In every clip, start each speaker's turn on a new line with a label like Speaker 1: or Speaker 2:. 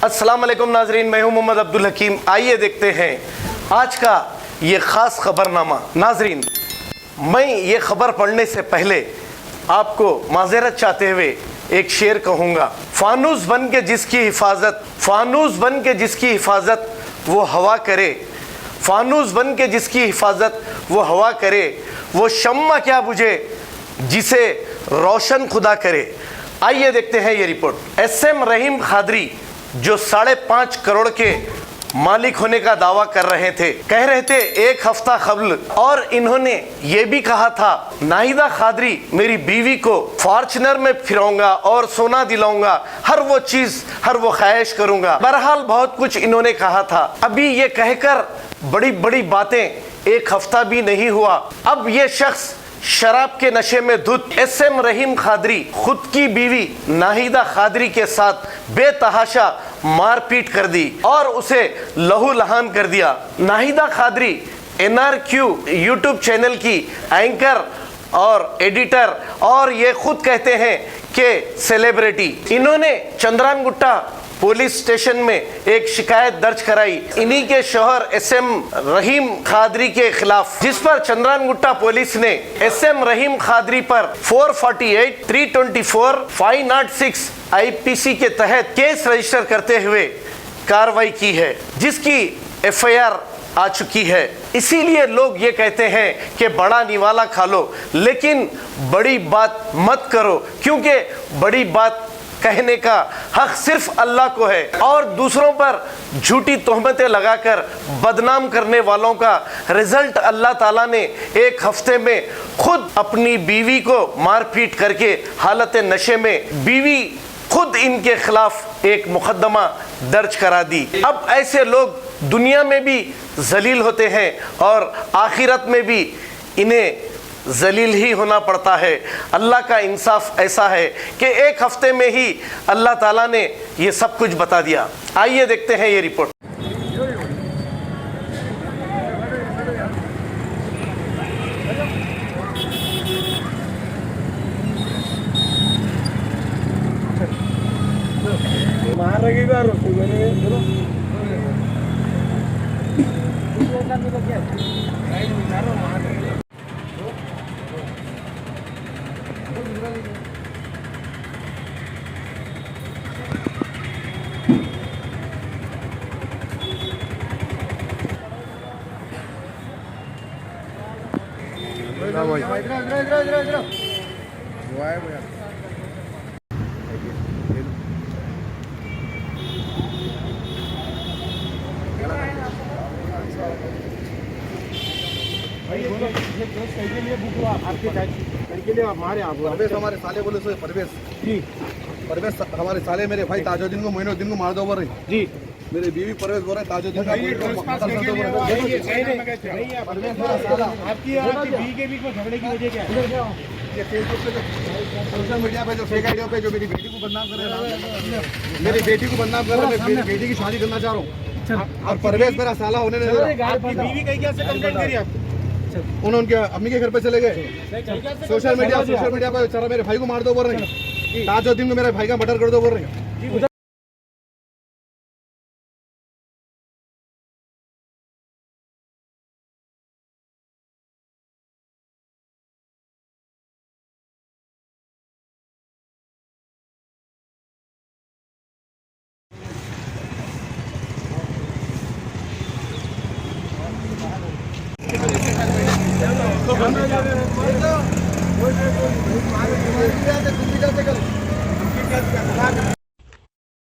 Speaker 1: अस्सलाम वालेकुम नाजरीन, मैं हूं मोहम्मद अब्दुल हकीम। आइए देखते हैं आज का ये ख़ास खबरनामा। नाजरीन, मैं ये खबर पढ़ने से पहले आपको माज़रत चाहते हुए एक शेर कहूँगा। फानूस बन के जिसकी हिफाजत वो हवा करे, फानूस बन के जिसकी हिफाजत वो हवा करे, वो शम्मा क्या बुझे जिसे रोशन खुदा करे। आइए देखते हैं ये रिपोर्ट। SM रहीम खादरी जो 5.5 करोड़ के मालिक होने का दावा कर रहे थे, कह रहे थे एक हफ्ता कबल, और इन्होंने ये भी कहा था नाहिदा खादरी मेरी बीवी को फॉर्च्यूनर में फिराऊंगा और सोना दिलाऊंगा, हर वो चीज हर वो ख्वाहिश करूंगा। बहरहाल बहुत कुछ इन्होंने कहा था। अभी ये कहकर बड़ी बड़ी बातें, एक हफ्ता भी नहीं हुआ, अब ये शख्स शराब के नशे में धुत SM रहीम खादरी खुद की बीवी नाहिदा खादरी के साथ बेतहाशा मारपीट कर दी और उसे लहू लहान कर दिया। Nahida Qadri NRQ YouTube channel की एंकर और एडिटर, और ये खुद कहते हैं कि सेलिब्रिटी। इन्होंने चंद्रानगुट्टा पुलिस स्टेशन में एक शिकायत दर्ज कराई इन्हीं के शौहर SM रहीम खादरी के खिलाफ, जिस पर चंद्रानगुट्टा पुलिस ने SM रहीम खादरी पर 448, 324, 506 IPC के तहत केस रजिस्टर करते हुए कार्रवाई की है, जिसकी FIR आ चुकी है। इसीलिए लोग ये कहते हैं कि बड़ा निवाला खा लो, लेकिन बड़ी बात मत करो, क्योंकि बड़ी बात कहने का हक सिर्फ अल्लाह को है, और दूसरों पर झूठी तोहमतें लगाकर बदनाम करने वालों का रिजल्ट अल्लाह ताला ने एक हफ्ते में खुद अपनी बीवी को मारपीट करके हालत नशे में बीवी खुद इनके खिलाफ एक मुकदमा दर्ज करा दी। अब ऐसे लोग दुनिया में भी जलील होते हैं और आखिरत में भी इन्हें जलील ही होना पड़ता है। अल्लाह का इंसाफ ऐसा है कि एक हफ्ते में ही अल्लाह ताला ने ये सब कुछ बता दिया। आइए देखते हैं ये रिपोर्ट।
Speaker 2: हमारे साले बोले सो परवेश जी, परवेश हमारे साले मेरे भाई ताजुद्दीन को मोइनुद्दीन को मार दो बोल रहे जी। मेरे बीवी परवेश बोल रहे ताजुद्दीन का आपकी बीवी के बीच में झगड़े की वजह क्या है? ये फेसबुक पे सोशल मीडिया पे जो फेक आइडिया पे जो मेरी बेटी को बदनाम कर रहे हैं, मेरी बेटी को बदनाम कर रहे हैं, मेरी बेटी की शादी करना चाह रहा हूँ और परवेश मेरा साला होने नहीं दे रहा। आपकी बीवी कहीं कैसे कंप्लेंट करी आप? उन्होंने उनके अम्मी के घर पे चले गए, सोशल मीडिया पे चला मेरे भाई को मार दो बोल रहे हैं, ताजुद्दीन को मेरे भाई का मर्डर कर दो बोल रहे हैं।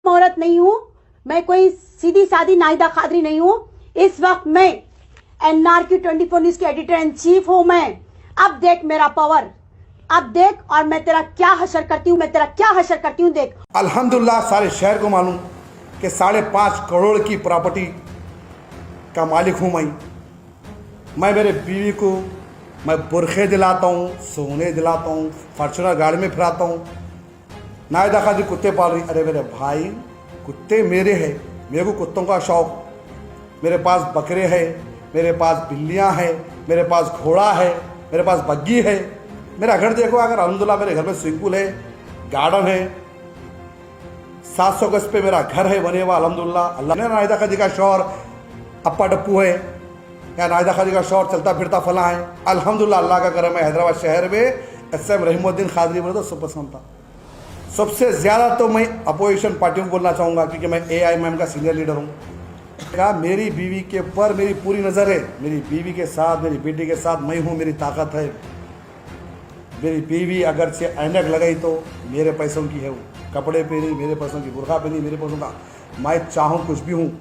Speaker 3: औरत नहीं हूँ, मैं कोई सीधी सादी नाहिदा खादरी नहीं हूँ। इस वक्त मैं NRQ 24 न्यूज की एडिटर इन चीफ हूँ। मैं अब देख मेरा पावर, अब देख, और मैं तेरा क्या हशर करती हूँ, देख।
Speaker 4: अल्हम्दुलिल्लाह सारे शहर को मालूम कि 5.5 करोड़ की प्रॉपर्टी का मालिक हूँ मैं मेरे बीवी को मैं बुरखे दिलाता हूँ, सोने दिलाता हूँ, फॉर्च्यूनर गाड़ी में फिराता हूँ। नाहिदा खादरी कुत्ते पाल रही। अरे मेरे भाई, कुत्ते मेरे हैं, मेरे को कुत्तों का शौक। मेरे पास बकरे हैं, मेरे पास बिल्लियाँ हैं, मेरे पास घोड़ा है, मेरे पास बग्गी है। मेरा घर देखो, अगर अल्हम्दुलिल्लाह मेरे घर में स्विमिंग पूल है, गार्डन है, 700 गज पे मेरा घर है बने हुआ अल्हम्दुलिल्लाह। अल्लाह ने नाहिदा खादी का शौहर अप्पा डप्पू है या नाहिदा खादी का शौहर चलता फिरता फला है। अल्हम्दुलिल्लाह अल्लाह का करम है। हैदराबाद शहर में एसएम रहीमुद्दीन खादरी बोले तो सुपरसन था। सबसे ज़्यादा तो मैं अपोजिशन पार्टियों को बोलना चाहूँगा क्योंकि मैं AIMM का सीनियर लीडर हूँ। क्या मेरी बीवी के ऊपर मेरी पूरी नज़र है। मेरी बीवी के साथ मेरी बेटी के साथ मैं हूँ, मेरी ताकत है। मेरी बीवी अगर से ऐनक लगाई तो मेरे पैसों की है, वो कपड़े पहनी मेरे पैसों की, बुरखा पहनी मेरे पैसों का। मैं चाहूँ कुछ भी हूँ।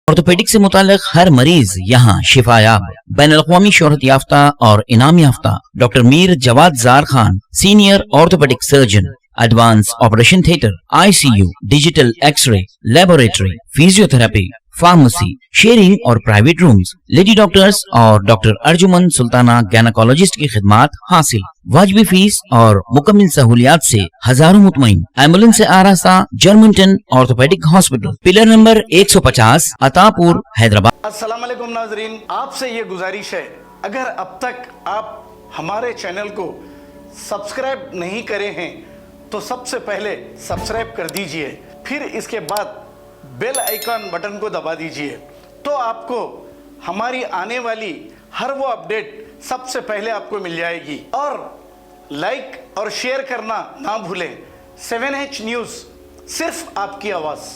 Speaker 5: ऑर्थोपेडिक से मुताल्लिक हर मरीज यहाँ शिफायाब। बैनुल-अक़वामी शोहरत याफ्ता और इनाम याफ्ता doctor Mir Jawad Zar Khan, senior orthopaedic surgeon, advance operation theatre, ICU, digital x-ray, laboratory, physiotherapy, pharmacy, sharing और प्राइवेट रूम्स, लेडी डॉक्टर्स और डॉक्टर अर्जुमन सुल्ताना गैनकोलॉजिस्ट की खिदमात हासिल। वाजिबी फीस और मुकम्मल सहूलियात से हजारों मुतमईन। एम्बुलेंस से आरास्ता Germantown orthopaedic hospital, pillar number 150, Attapur, Hyderabad.
Speaker 1: अस्सलाम वालेकुम नाजरीन, आपसे ये गुजारिश है, अगर अब तक आप हमारे चैनल को सब्सक्राइब नहीं करे हैं तो सबसे पहले सब्सक्राइब कर दीजिए, फिर इसके बाद बेल आइकन बटन को दबा दीजिए, तो आपको हमारी आने वाली हर वो अपडेट सबसे पहले आपको मिल जाएगी। और लाइक और शेयर करना ना भूलें। 7H न्यूज़, सिर्फ आपकी आवाज़।